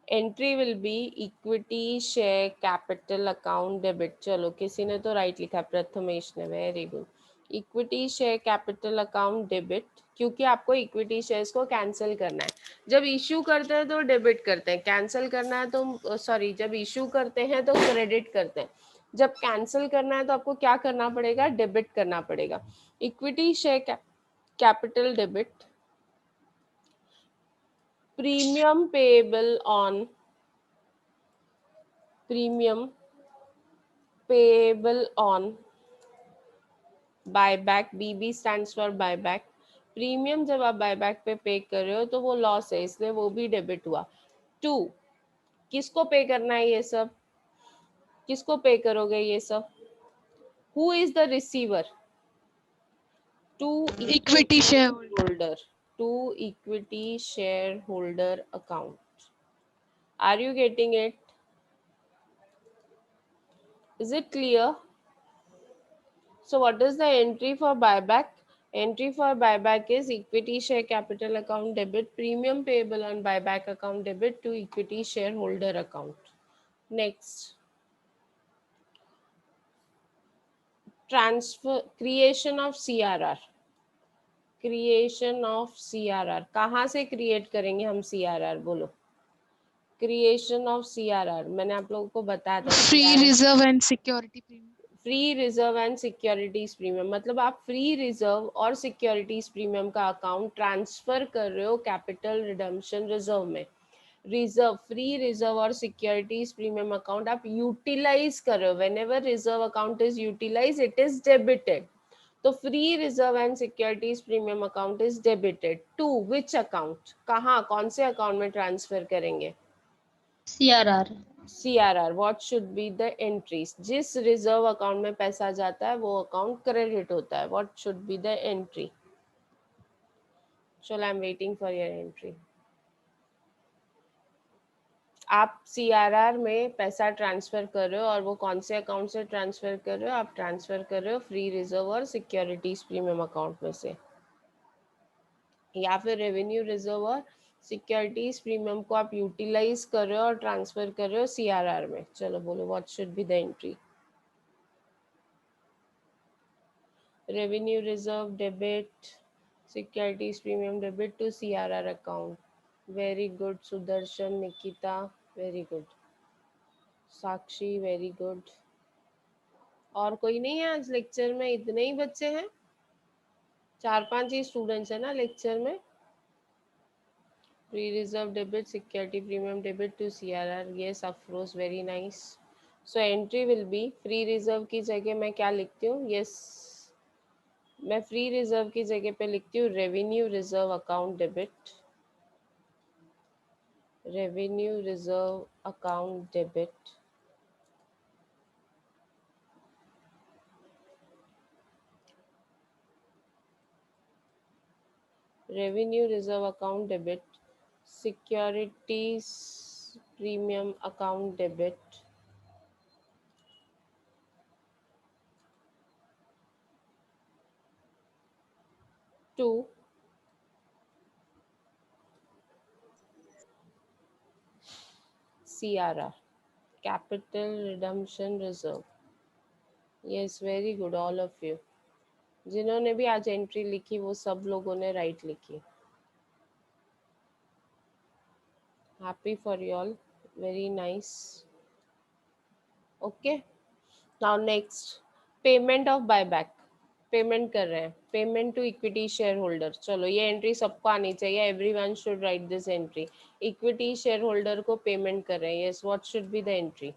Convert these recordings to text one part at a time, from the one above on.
Entry will B equity share capital account debit. चलो किसी ने तो राइट लिखा, प्रथमेश ने, very good. Equity share capital account debit, क्योंकि आपको इक्विटी शेयर्स को कैंसिल करना है। जब इश्यू करते हैं तो डेबिट करते हैं, कैंसिल करना है तो सॉरी, जब इश्यू करते हैं तो क्रेडिट करते हैं, जब कैंसिल करना है तो आपको क्या करना पड़ेगा, डेबिट करना पड़ेगा। Equity share capital debit, premium payable on, premium payable on buyback, BB stands for buyback. Premium जब आप बायबैक पे पे कर रहे हो तो वो लॉस है, इसलिए वो भी डेबिट हुआ। टू, किसको पे करना है ये सब, किसको पे करोगे ये सब, who is the receiver, to equity equity share holder, to equity share holder account. Are you getting it, is it clear? So what is the entry for buyback? Entry for buyback is equity share capital account debit, premium payable on buyback account debit to equity shareholder account. Next, transfer, creation of CRR. Creation of CRR, कहाँ से create करेंगे हम CRR, बोलो। Creation of CRR मैंने आप लोगों को बताया था, free CRR reserve and security premium. Free reserve and securities premium, मतलब आप फ्री रिजर्व और सिक्योरिटीज प्रीमियम का अकाउंट ट्रांसफर कर रहे हो कैपिटल रिडम्पशन रिजर्व में। रिजर्व, फ्री रिजर्व और सिक्योरिटीज प्रीमियम अकाउंट आप यूटिलाइज कर रहे हो, whenever reserve account is utilise it is debited. तो free reserve and securities premium account is debited to which account, कहाँ, कौन से अकाउंट में ट्रांसफर करेंगे, CRR. CRR, what should be the entries? जिस रिजर्व अकाउंट में पैसा जाता है वो अकाउंट क्रेडिट होता है, what should be the entry? चलो, आई am waiting for your entry. आप CRR में पैसा ट्रांसफर कर रहे हो और वो कौन से अकाउंट से ट्रांसफर कर रहे हो, आप ट्रांसफर कर रहे हो फ्री रिजर्व और सिक्योरिटीज प्रीमियम अकाउंट में से, या फिर रेवेन्यू रिजर्व और सिक्योरिटीज प्रीमियम को आप यूटिलाइज कर रहे हो और ट्रांसफर कर रहे हो CRR में। चलो बोलो, what should be the entry? Revenue reserve debit, securities premium debit to CRR account. Very good, Sudarshan, Nikita, very good. Sakshi, very good. और कोई नहीं है आज लेक्चर में, इतने ही बच्चे हैं, 4-5 ही स्टूडेंट्स है ना लेक्चर में। Free reserve debit, security premium debit to CRR, yes Afroz, very nice. So entry will be, free reserve की जगह मैं क्या लिखती हूँ, यस, मैं फ्री रिजर्व की जगह पे लिखती हूँ revenue reserve account debit, revenue reserve account debit revenue reserve account debit securities premium account debit to CRR, capital redemption reserve. Yes, very good all of you. जिन्होंने भी आज एंट्री लिखी वो सब लोगों ने राइट लिखी, happy for you all, very nice. Okay, now next, payment of buyback, payment कर रहे हैं, payment to equity share holder. चलो ये एंट्री सबको आनी चाहिए, everyone should write this entry. Equity share holder को पेमेंट कर रहे हैं, yes, what should be the entry?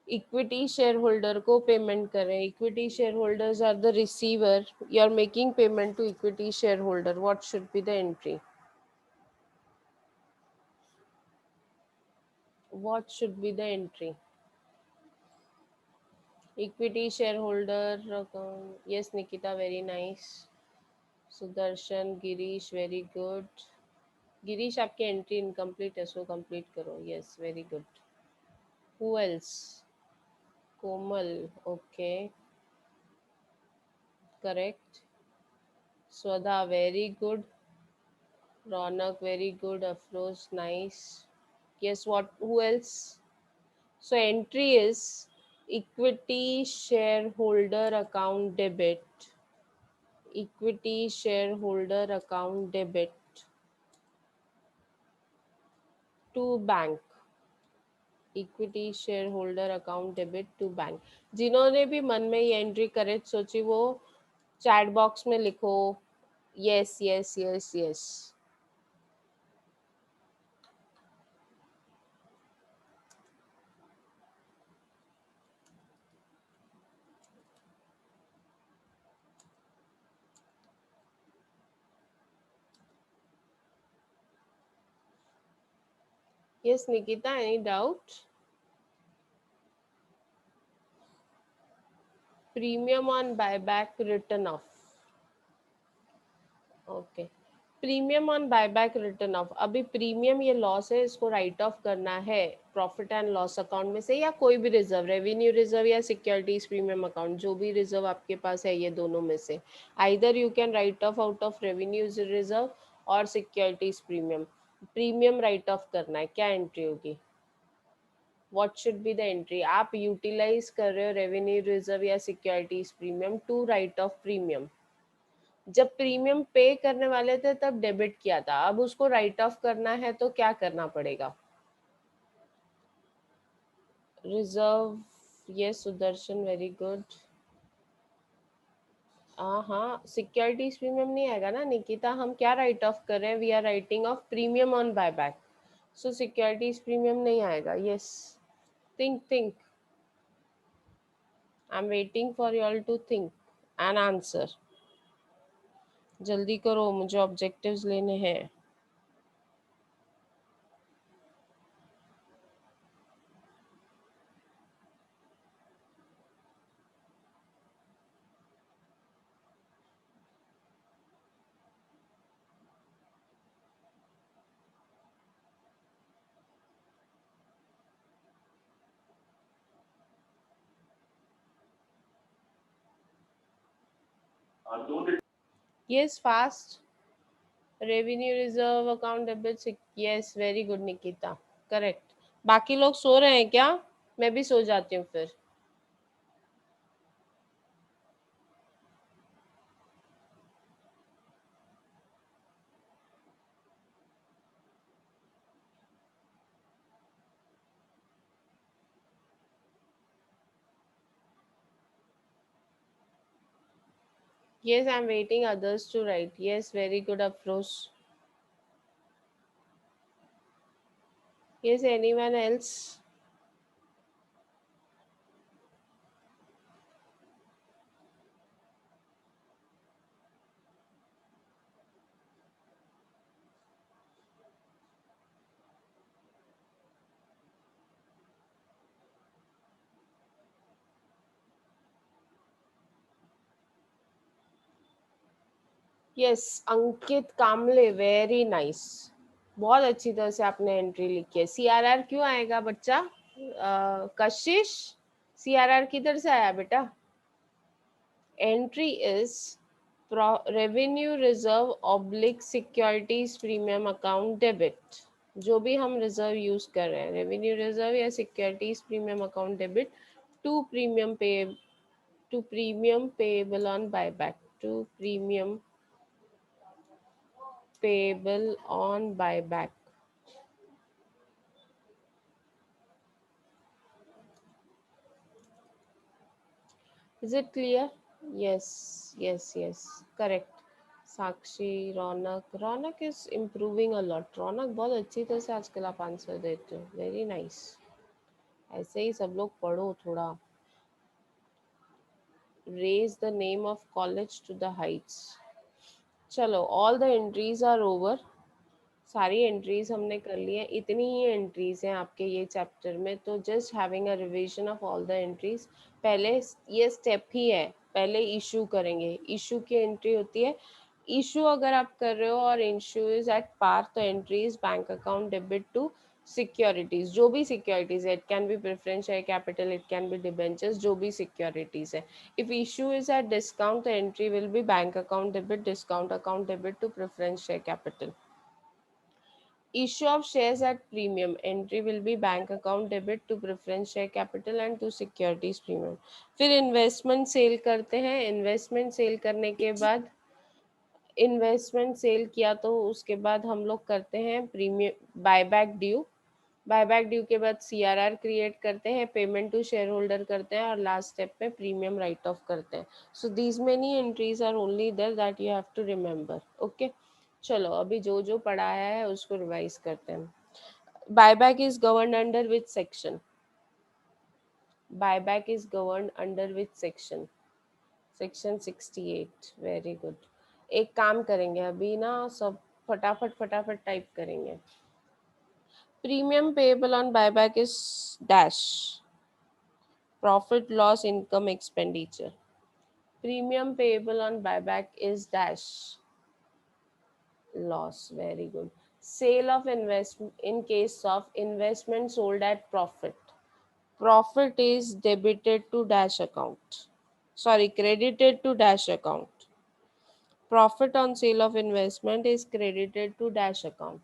Equity share holder को पेमेंट कर रहे हैं, equity share holders are the receiver, you are making payment to equity share holder, what should be the entry? What should be the entry? Equity share holder, yes Nikita, very nice. Sudarshan, Girish, very good. Girish आपकी entry incomplete है, so complete करो, yes, very good. Who else? Komal, okay, correct. Swada, very good. Ronak, very good. Afroz, nice. Yes, what? Who else? So entry is equity shareholder account debit. Equity shareholder account debit to bank. Equity share holder account debit to bank. जिन्होंने भी मन में ये entry correct सोची वो chat box में लिखो. Yes yes yes yes. Yes, Nikita, any doubt? Premium on buyback written off. Okay. Premium on buyback return of. अभी premium ये लॉस है, इसको राइट ऑफ करना है प्रॉफिट एंड लॉस अकाउंट में से, या कोई भी रिजर्व, रेवेन्यू रिजर्व या सिक्योरिटीज प्रीमियम अकाउंट, जो भी रिजर्व आपके पास है ये दोनों में से. Either you can write off out of revenue reserve और securities premium. Premium write off करना है. क्या एंट्री होगी? What should be the entry? आप यूटिलाइज कर रहे हो रेवेन्यू रिजर्व या securities premium to write off premium. जब प्रीमियम पे करने वाले थे तब डेबिट किया था, अब उसको राइट ऑफ करना है तो क्या करना पड़ेगा? रिजर्व. ये सुदर्शन, वेरी गुड. हाँ, सिक्योरिटीज प्रीमियम नहीं आएगा ना निकिता. हम क्या राइट ऑफ कर रहे हैं? We are writing off premium on buyback. So securities premium नहीं आएगा. Yes, think think. I am waiting for you all to think and answer. जल्दी करो, मुझे ऑब्जेक्टिव्स लेने हैं. Yes, fast. Revenue reserve account debit. Yes, very good Nikita, correct. बाकी लोग सो रहे हैं क्या? मैं भी सो जाती हूँ फिर. Yes, I'm waiting others to write. Yes, very good, Afroz. Yes, anyone else? Yes, Ankit Kamle, very nice. बहुत अच्छी तरह से आपने एंट्री लिखी है. सीआरआर क्यों आएगा बच्चा? कशिश, सीआरआर किधर से आया बेटा? Entry is revenue reserve oblique securities premium account debit. जो भी हम रिजर्व यूज कर रहे हैं, रेवेन्यू रिजर्व या securities premium account debit to premium पे, to premium payable on buyback, to premium payable on buyback. Is it clear? Yes, yes, yes, correct. Sakshi, Raunak is improving a lot. रौनक बहुत अच्छी तरह से आजकल आप answer देते हो. Very nice. ऐसे ही सब लोग पढ़ो थोड़ा. Raise the name of college to the heights. चलो, all the entries are over. सारी एंट्रीज हमने कर ली है. इतनी ही एंट्रीज हैं आपके ये चैप्टर में, तो just having a revision of all the entries. पहले ये स्टेप ही है, पहले इशू करेंगे. इशू की एंट्री होती है. इशू अगर आप कर रहे हो और इशू इज एट पार, तो entries bank account debit to securities. जो भी सिक्योरिटीज है, it can be preference share capital, it can be debentures, जो भी सिक्योरिटीज है. If issue is at discount, तो entry will be bank account debit, discount account debit to preference share capital. issue of shares at premium entry will be bank account debit to preference share capital and to securities premium. फिर investment sell करते हैं, investment sell करने के बाद investment sell किया तो उसके बाद हम लोग करते हैं premium buyback due, buyback due के बाद सीआरआर क्रिएट करते हैं, पेमेंट टू शेयर होल्डर करते हैं और लास्ट स्टेप पे प्रीमियम राइट ऑफ करते हैं. So these many entries are only there that you have to remember. Okay, चलो अभी जो जो पढ़ाया है उसको रिवाइज करते हैं. Buyback is govern under which section? Buyback is govern under which section? Section 68. Very good. एक काम करेंगे अभी ना, सब फटाफट फटाफट टाइप करेंगे. Premium payable on buyback is dash. Profit, loss, income, expenditure. Premium payable on buyback is dash. Loss. Very good. Sale of investment, in case of investment sold at profit. Profit is debited to dash account. Sorry, credited to dash account. Profit on sale of investment is credited to dash account.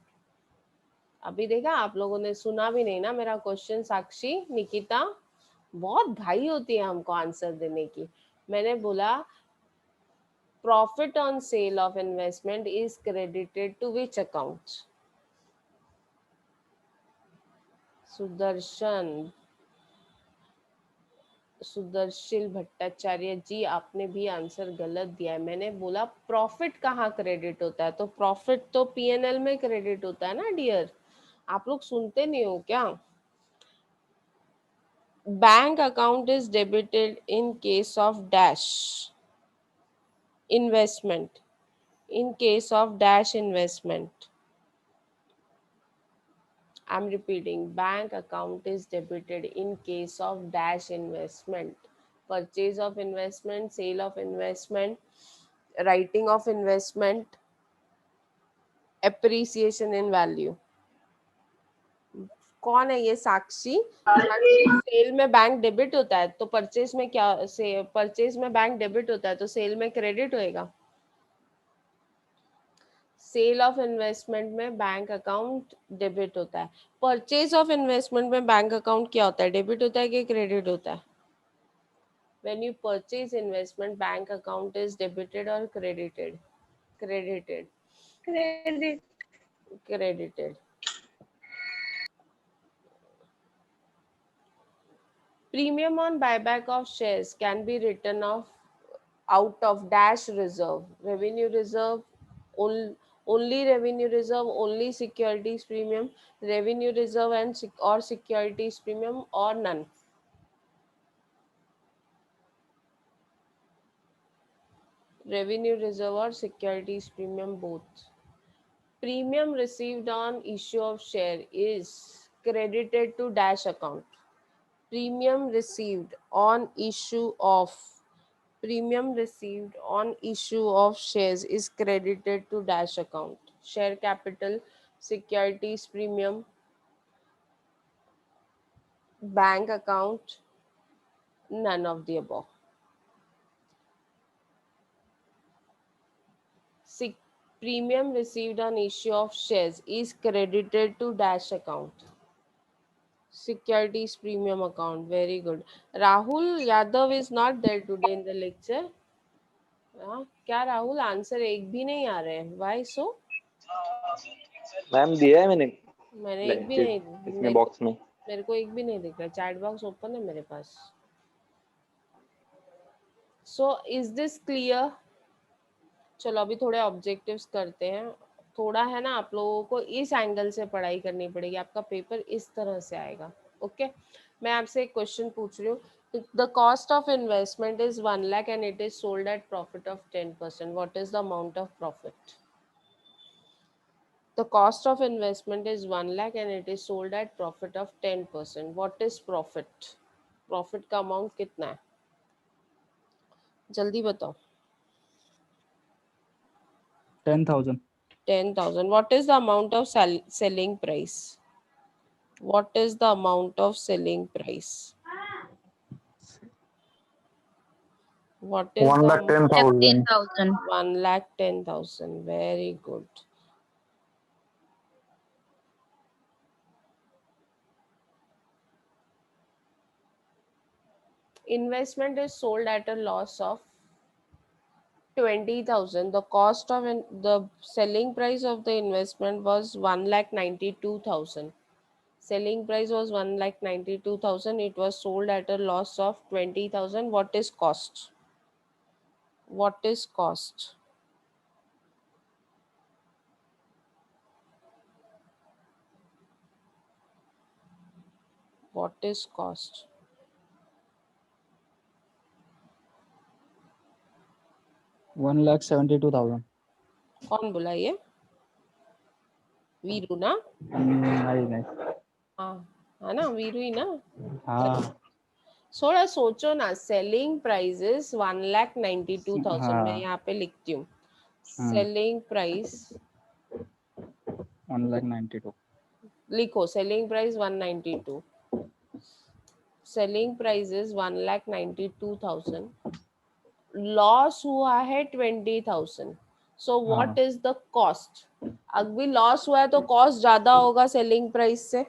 अभी देखा, आप लोगों ने सुना भी नहीं ना मेरा क्वेश्चन. साक्षी, निकिता, बहुत घाई होती है हमको आंसर देने की. मैंने बोला profit on sale of investment is credited to which account? Sudarshil Bhattacharya ji, आपने भी आंसर गलत दिया है. मैंने बोला प्रॉफिट कहाँ क्रेडिट होता है? तो प्रॉफिट तो पीएनएल में क्रेडिट होता है ना डियर. आप लोग सुनते नहीं हो क्या? Bank account is debited in case of dash investment. In case of dash investment, I'm repeating, bank account is debited in case of dash investment. Purchase of investment, sale of investment, writing of investment, appreciation in value. कौन है ये? साक्षी. साक्षी, cell में bank debit होता है तो purchase में क्या से परचेज में बैंक डेबिट होता है तो सेल में क्रेडिट होएगा. सेल ऑफ इन्वेस्टमेंट में बैंक अकाउंट डेबिट होता है. परचेज ऑफ इन्वेस्टमेंट में बैंक अकाउंट क्या होता है? डेबिट होता है कि क्रेडिट होता है? When you purchase investment, bank account is debited और credited? Credited. Credited. Premium on buyback of shares can be written off out of dash reserve. Revenue reserve, only revenue reserve, only securities premium, revenue reserve and or securities premium, or none. Revenue reserve or securities premium, both. Premium received on issue of share is credited to dash account. Premium received on issue of shares is credited to dash account. Share capital, securities premium, bank account, none of the above. Premium received on issue of shares is credited to dash account. Securities premium account. Very good. Rahul Yadav is not there today in the lecture. क्या Rahul, answer एक भी नहीं आ रहे हैं? Why so? Ma'am दिया है मैंने एक भी नहीं. इसमें बॉक्स में मेरे को एक भी नहीं दिख रहा. चैट बॉक्स ओपन है मेरे पास. So is this clear? चलो अभी थोड़े ऑब्जेक्टिव्स करते हैं. थोड़ा है ना, आप लोगों को इस एंगल से पढ़ाई करनी पड़ेगी. आपका पेपर इस तरह से आएगा. ओके, मैं आपसे एक क्वेश्चन पूछ रही हूँ. The cost of investment is 1 lakh and it is sold at profit of 10%. What is the amount of profit? The cost of investment is 1 lakh and it is sold at profit of 10%. What is profit? Profit का amount कितना है? जल्दी बताओ. 10,000. 10,000. What is the amount of selling price? What is the amount of selling price? What is 10,000. 1 lakh 10,000. Very good. Investment is sold at a loss of 20,000. The cost of the selling price of the investment was 1,92,000. Selling price was 1,92,000. It was sold at a loss of 20,000. What is cost? What is cost? What is cost? 1,72,000. कौन बोला ये? वीरू ना? नहीं नहीं. हाँ है ना, वीरू ही ना? हाँ थोड़ा सोचो ना. Selling price 1,92,000. मैं हाँ. यहाँ पे लिखती हूँ. Selling price 1,92,000. लिखो. Selling price 192. Selling price 1,92,000. Loss हुआ है 20,000. So what is the cost? अभी लॉस हुआ है तो कॉस्ट ज्यादा होगा सेलिंग प्राइस से.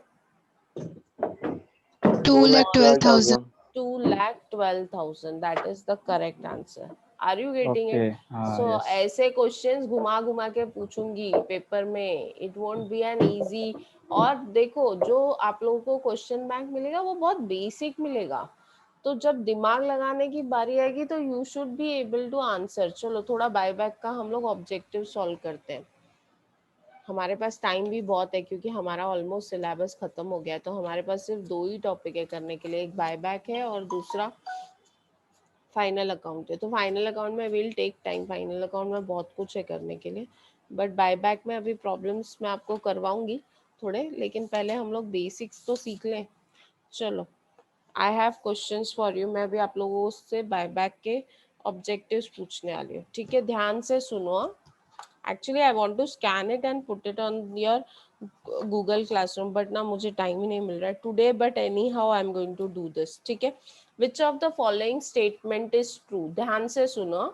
2,12,000. 2,12,000. That is the correct answer. Are you getting it? Okay. So Yes. ऐसे क्वेश्चंस घुमा घुमा के पूछूंगी पेपर में. It won't be an easy. और देखो, जो आप लोगों को क्वेश्चन बैंक मिलेगा वो बहुत बेसिक मिलेगा. तो जब दिमाग लगाने की बारी आएगी तो you should be able to answer. चलो थोड़ा बायबैक का हम लोग ऑब्जेक्टिव सॉल्व करते हैं. हमारे पास टाइम भी बहुत है क्योंकि हमारा ऑलमोस्ट सिलेबस खत्म हो गया है. तो हमारे पास सिर्फ 2 ही टॉपिक है करने के लिए. एक बायबैक है और दूसरा फाइनल अकाउंट है. तो फाइनल अकाउंट में will take time. Final account में बहुत कुछ है करने के लिए, बट बायबैक में अभी प्रॉब्लम्स मैं आपको करवाऊंगी थोड़े. लेकिन पहले हम लोग बेसिक्स तो सीख लें. चलो, I have questions for you. मैं भी आप लोगों से बायबैक के ऑब्जेक्टिव्स पूछने वाली हूँ. ठीक है, ध्यान से सुनो. Actually I want to scan it and put it on your Google classroom, but ना मुझे टाइम ही नहीं मिल रहा है today. But anyhow I am going to do this. ठीक है. Which of the following statement is true? ध्यान से सुनो.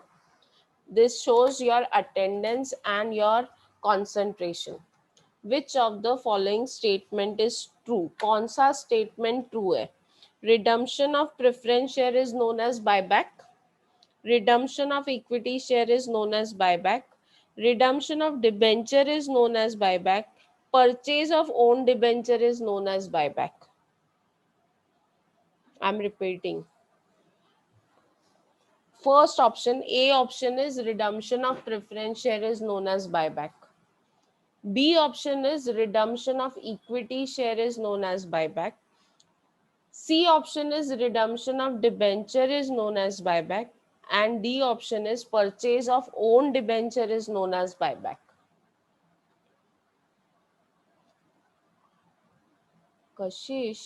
This shows your attendance and your concentration. Which of the following statement is true? कौन सा statement true है? Redemption of preference share is known as buyback. Redemption of equity share is known as buyback. Redemption of debenture is known as buyback. Purchase of own debenture is known as buyback. I'm repeating. First option, A option is redemption of preference share is known as buyback. B option is redemption of equity share is known as buyback. C option is redemption of debenture is known as buyback. And D option is purchase of own debenture is known as buyback. कशिश,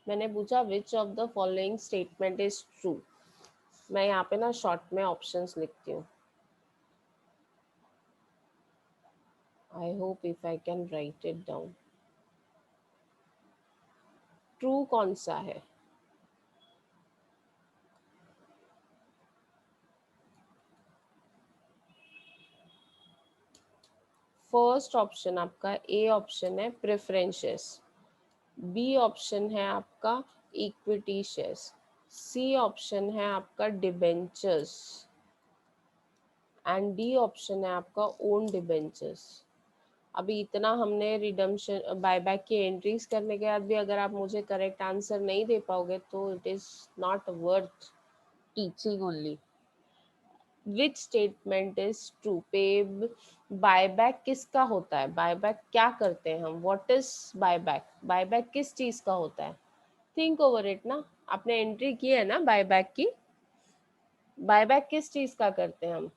मैंने पूछा विच of the following statement is true. मैं यहाँ पे ना short में options लिखती हूँ. I hope if I can write it down. True कौन सा है? फर्स्ट ऑप्शन आपका ए ऑप्शन है प्रेफरेंसेस. बी ऑप्शन है आपका इक्विटी शेयर्स. सी ऑप्शन है आपका डिबेंचर्स. एंड डी ऑप्शन है आपका ओन डिबेंचर्स. अभी इतना हमने रिडम्पशन बायबैक की एंट्रीज करने के बाद भी अगर आप मुझे करेक्ट आंसर नहीं दे पाओगे तो it is not worth teaching only. Which statement is true? पे बायबैक किसका होता है? बायबैक क्या करते हैं हम? What is buyback? बायबैक किस चीज का होता है? थिंक ओवर इट ना. आपने एंट्री की है ना बायबैक की. बायबैक किस चीज का करते हैं हम?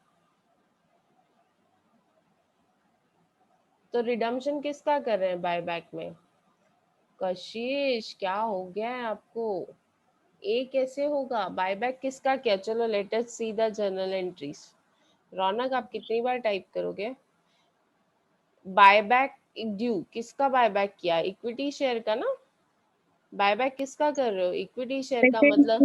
तो रिडम्पशन किसका कर रहे हैं बायबैक में? कशिश, क्या हो गया है आपको? ए कैसे होगा? बायबैक किसका किया? चलो let us see the journal entries. Raunak, आप कितनी बार टाइप करोगे? बायबैक ड्यू किसका बायबैक किया? इक्विटी शेयर का ना. बायबैक किसका कर रहे हो? इक्विटी शेयर का. मतलब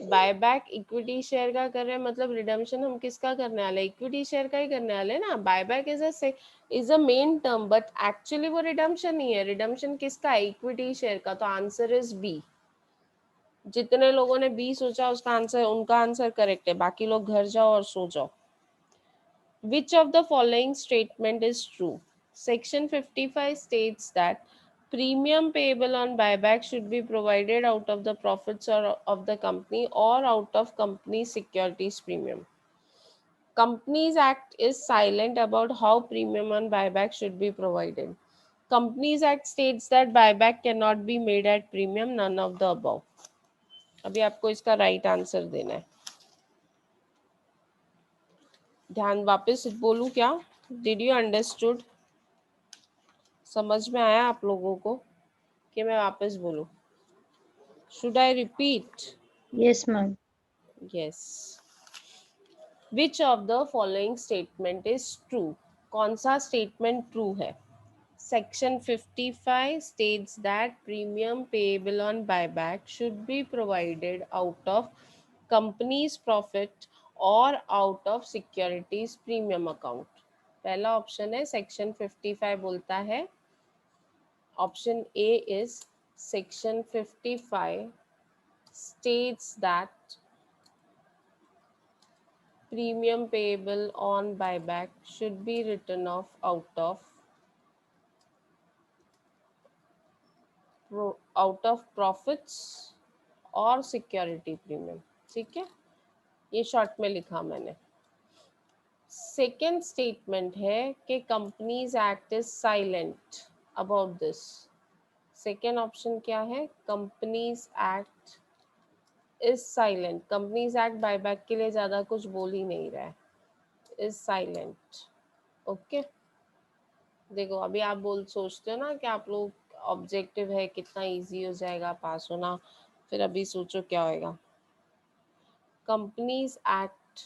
बायबैक इक्विटी शेयर का कर रहे हैं, मतलब रिडम्पशन हम किसका करने वाले? इक्विटी शेयर का ही करने वाले ना. Buyback is a main term, but actually वो रिडम्पशन नहीं है. रिडम्पशन किसका है? इक्विटी शेयर का. तो आंसर इज बी. जितने लोगों ने बी सोचा उसका आंसर, उनका आंसर करेक्ट है, बाकी लोग घर जाओ और सो जाओ. Which of the following statement is true? Section 55 states that premium payable on buyback should be provided out of the profits or of the company or out of company securities premium. Companies Act is silent about how premium on buyback should be provided. Companies Act states that buyback cannot be made at premium, none of the above. अभी आपको इसका right answer देना है. ध्यान वापस बोलूं क्या? Did you understood? समझ में आया आप लोगों को कि मैं वापस बोलूं? Should I repeat? Yes, ma'am. Yes. Which of the following statement is true? कौन सा स्टेटमेंट ट्रू है? Section 55 states that premium payable on buyback should be provided out of company's profit or out of securities premium account. पहला option है section 55 बोलता है. Option A is section 55 states that premium payable on buyback should be written off out of profits और security premium. ठीक है, ये short में लिखा मैंने. सेकेंड स्टेटमेंट है कि companies act is silent about this. Second option क्या है? Companies act is silent. Companies act buyback के लिए ज्यादा कुछ बोल ही नहीं रहा है. Is silent. ओके, देखो अभी आप सोचते हो ना कि आप लोग ऑब्जेक्टिव है, कितना इजी हो जाएगा पास होना, फिर अभी सोचो क्या होएगा. Companies Act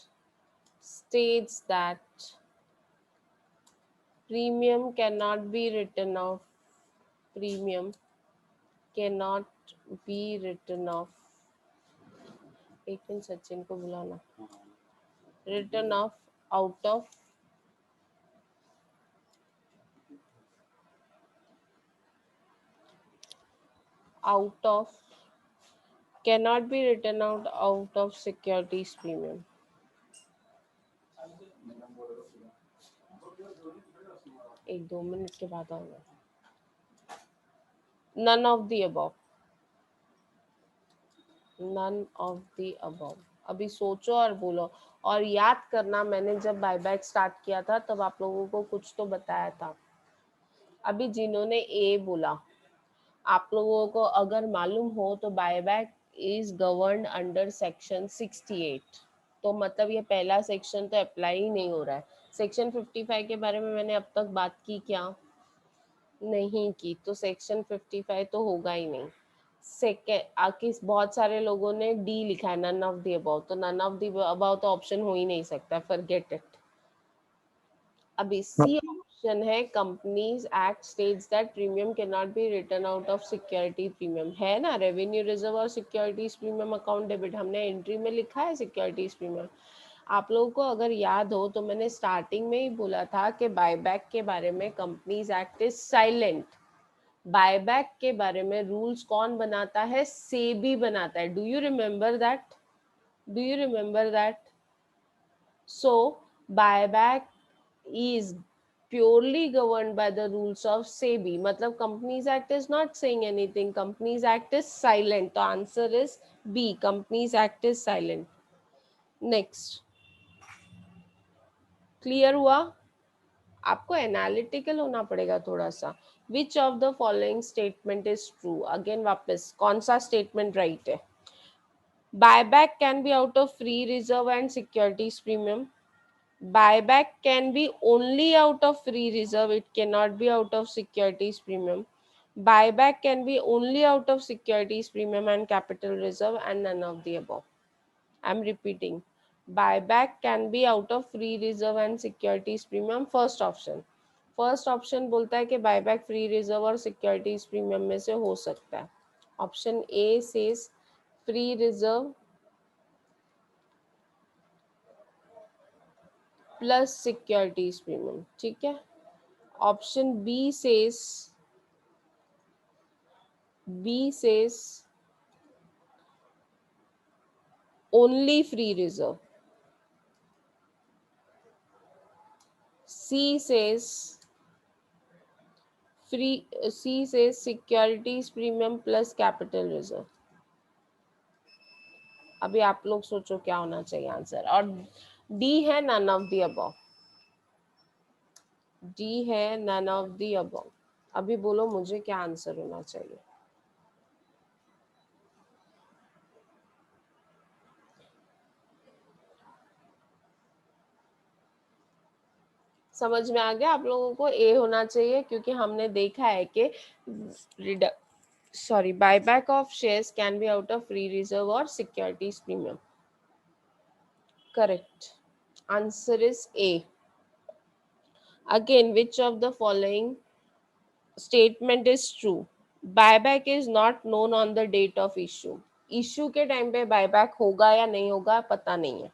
states that premium cannot be written off. Premium cannot be written off. एक मिनट सचिन को बुलाना. Written off out of cannot be written out of securities premium. एक 2 मिनट के बाद आऊंगा. None of the above. None of the above. अभी सोचो और बोलो. और याद करना, मैंने जब बायबैक स्टार्ट किया था तब आप लोगों को कुछ तो बताया था. अभी जिन्होंने ए बोला, आप लोगों को अगर मालूम हो तो buyback is governed under section 68. तो मतलब ये पहला सेक्शन तो अप्लाई ही नहीं हो रहा है. सेक्शन 55 के बारे में मैंने अब तक बात की क्या? नहीं की. तो सेक्शन 55 तो होगा ही नहीं. सेकेंड, बहुत सारे लोगों ने डी लिखा है, नन ऑफ द अबव. तो नन ऑफ द अबव तो ऑप्शन हो ही नहीं सकता. Forget it. अभी सी ऑप्शन है, companies act states that premium can not B return out of security premium. है ना, रेवेन्यू रिजर्व और सिक्योरिटीज प्रीमियम अकाउंट डेबिट. हमने एंट्री में लिखा है सिक्योरिटीज प्रीमियम. आप लोगों को अगर याद हो तो मैंने स्टार्टिंग में ही बोला था कि बायबैक के बारे में companies act is silent. Buyback के बारे में रूल्स कौन बनाता है? सेबी बनाता है. Do you remember that? Do you remember that? So buyback is purely governed by the rules of SEBI. मतलब Companies Act is not saying anything. Companies Act is silent. तो answer is B. Companies Act is silent. Next. Clear हुआ? आपको analytical होना पड़ेगा थोड़ा सा. Which of the following statement is true? Again वापस, कौन सा statement right है? Buyback can be out of free reserve and securities premium. Buyback can be only out of free reserve. It cannot be out of securities premium. Buyback can be only out of securities premium and capital reserve, and none of the above. I'm repeating. Buyback can be out of free reserve and securities premium. First option. First option बोलता है कि buyback free reserve और securities premium में से हो सकता है. Option A says free reserve plus securities premium. ठीक है. Option B says only free reserve. C says securities premium plus capital reserve. अभी आप लोग सोचो क्या होना चाहिए आंसर, और डी है none of the above, D है नन ऑफ द अबव। अभी बोलो मुझे क्या आंसर होना चाहिए। समझ में आ गया आप लोगों को? ए होना चाहिए, क्योंकि हमने देखा है कि buyback of shares can be out of free reserve और securities premium. Correct answer is A. Again, which of the following statement is true? Buyback is not known on the date of issue. Issue के time पे buyback होगा या नहीं होगा पता नहीं है।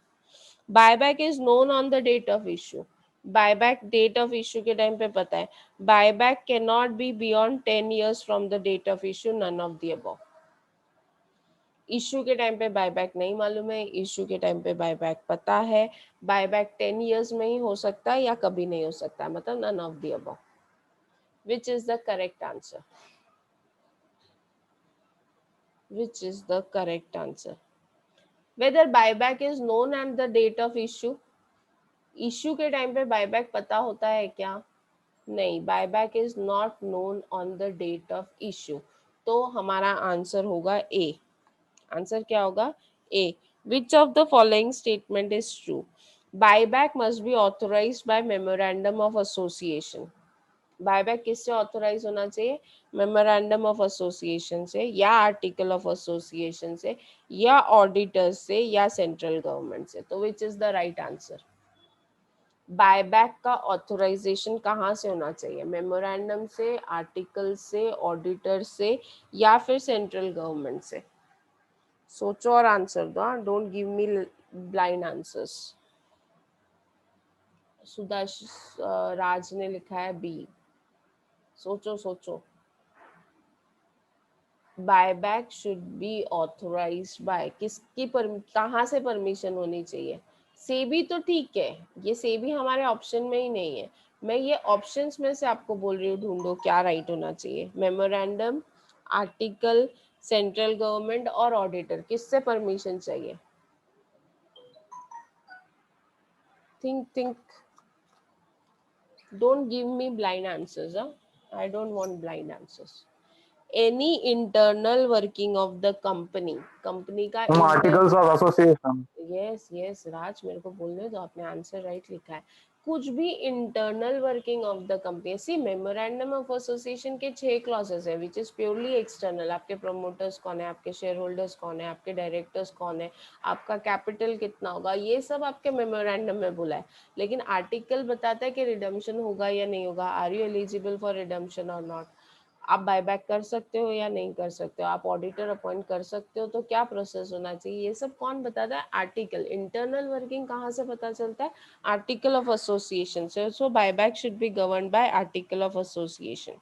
Buyback is known on the date of issue. Buyback date of issue के टाइम पे पता है। Buyback can not be beyond 10 years from the date of issue, none of the above. Issue के टाइम पे बायबैक नहीं मालूम है, issue के टाइम पे बायबैक पता है। बायबैक 10 years में ही हो सकता है या कभी नहीं हो सकता, मतलब none of the above. Which is the correct answer? Which is the correct answer? Whether buyback is known at the date of issue? Issue के टाइम पे बायबैक पता होता है क्या? नहीं, buyback is not known on the date of issue. तो हमारा answer होगा ए। आंसर क्या होगा? A. Which of the following statement is true? Buyback must be authorised by memorandum of association. Buyback किससे ऑथोराइज होना चाहिए? मेमोरेंडम ऑफ एसोसिएशन से, या आर्टिकल ऑफ एसोसिएशन से, या ऑडिटर्स से, या सेंट्रल गवर्नमेंट से। तो which is the right answer? Buyback का ऑथराइजेशन कहाँ से होना चाहिए? मेमोरेंडम से, आर्टिकल से, ऑडिटर से, या फिर सेंट्रल गवर्नमेंट से? सोचो और आंसर दो। Don't give me blind answers. Sudash Raj ने लिखा है बी। सोचो सोचो। Buyback should be authorised by, किसकी कहाँ से परमिशन होनी चाहिए? सेबी तो ठीक है, ये सेबी हमारे ऑप्शन में ही नहीं है। मैं ये ऑप्शंस में से आपको बोल रही हूँ, ढूंढो क्या राइट होना चाहिए। मेमोरेंडम, आर्टिकल, सेंट्रल गवर्नमेंट और ऑडिटर, किससे परमिशन चाहिए? Think think. Don't give me blind answers. I don't want blind answers. Any internal working of the company, company का articles of association. Yes yes Raj, मेरे को बोलने दो, आपने आंसर राइट लिखा है। कुछ भी internal working of the company. C memorandum of association के 6 क्लॉजेस है विच इज प्योरली एक्सटर्नल। आपके प्रमोटर्स कौन है, आपके शेयर होल्डर्स कौन है, आपके डायरेक्टर्स कौन है, आपका कैपिटल कितना होगा, ये सब आपके मेमोरेंडम में बोला है। लेकिन आर्टिकल बताता है कि रिडम्पशन होगा या नहीं होगा, are you eligible for redemption और नॉट, आप बायबैक कर सकते हो या नहीं कर सकते हो, आप ऑडिटर अपॉइंट कर सकते हो, तो क्या प्रोसेस होना चाहिए, ये सब कौन बताता है? आर्टिकल। इंटरनल वर्किंग कहाँ से पता चलता है? आर्टिकल ऑफ एसोसिएशन से। So buyback should be govern by article of association.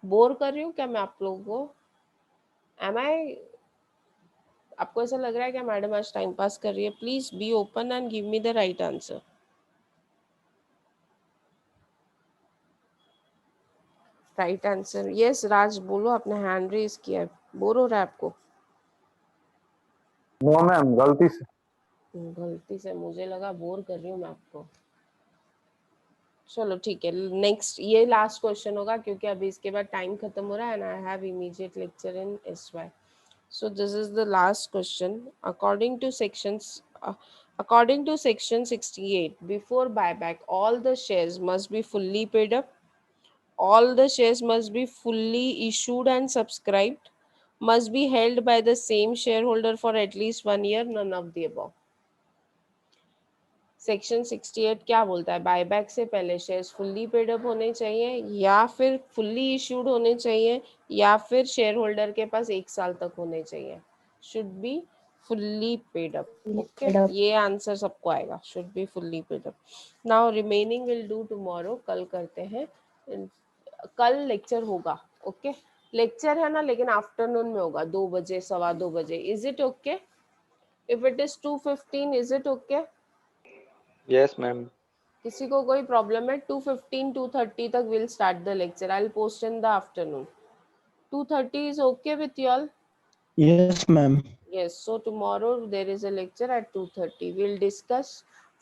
Bore कर रही हूँ क्या मैं आप लोगों को? Am I? आपको ऐसा लग रहा है क्या मैडम आज टाइम पास कर रही है? Please be open and give me the right answer. Right answer yes Raj बोलो, आपने हैंड रेज किया है। बोर हो रहा है आपको? नो मैम, गलती से। गलती से? मुझे लगा बोर कर रही हूँ मैं आपको। चलो ठीक है, नेक्स्ट ये लास्ट क्वेश्चन होगा क्योंकि अभी इसके बाद टाइम खत्म हो रहा है and I have immediate lecture in SY. So this is the last question. According to section 68, before buyback, all the shares must be fully paid up. All the shares must be fully issued and subscribed. Must be held by the same shareholder for at least 1 year. None of the above. Section 68 क्या बोलता है? Buyback से पहले shares fully paid up होने चाहिए, या फिर fully issued होने चाहिए, या फिर शेयर होल्डर के पास 1 साल तक होने चाहिए। Should be fully paid up. Okay, ये आंसर सबको आएगा, should be fully paid up. Now remaining will do tomorrow, कल करते हैं। कल लेक्चर होगा, ओके लेक्चर है ना, लेकिन आफ्टरनून में होगा 2 बजे, 2:15 बजे। Is it okay? If it is 2:15, is it okay? Yes, ma'am. किसी को कोई प्रॉब्लम है? 2:15 2:30 तक we'll start the lecture. I'll post in the afternoon. 2:30 is okay with you all? Yes, ma'am. Yes, so tomorrow there is a lecture at 2:30. We'll discuss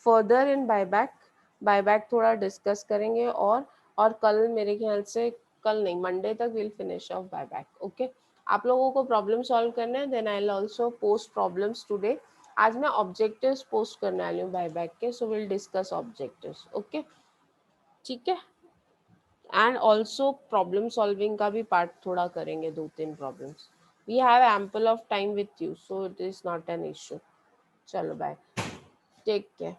further in buyback. Buyback थोड़ा discuss करेंगे और कल मेरे ख्याल से कल नहीं Monday तक we'll finish off buyback. Okay? आप लोगों को प्रॉब्लम सॉल्व करना है, then I'll also post problems today. आज मैं ऑब्जेक्टिव्स पोस्ट करने वाली हूँ बायबैक के, so will discuss objectives. Okay, ठीक है. एंड ऑल्सो प्रॉब्लम सॉल्विंग का भी पार्ट थोड़ा करेंगे, 2-3 problems. We have ample of time with you, so it is not an issue. चलो बाय, टेक केयर.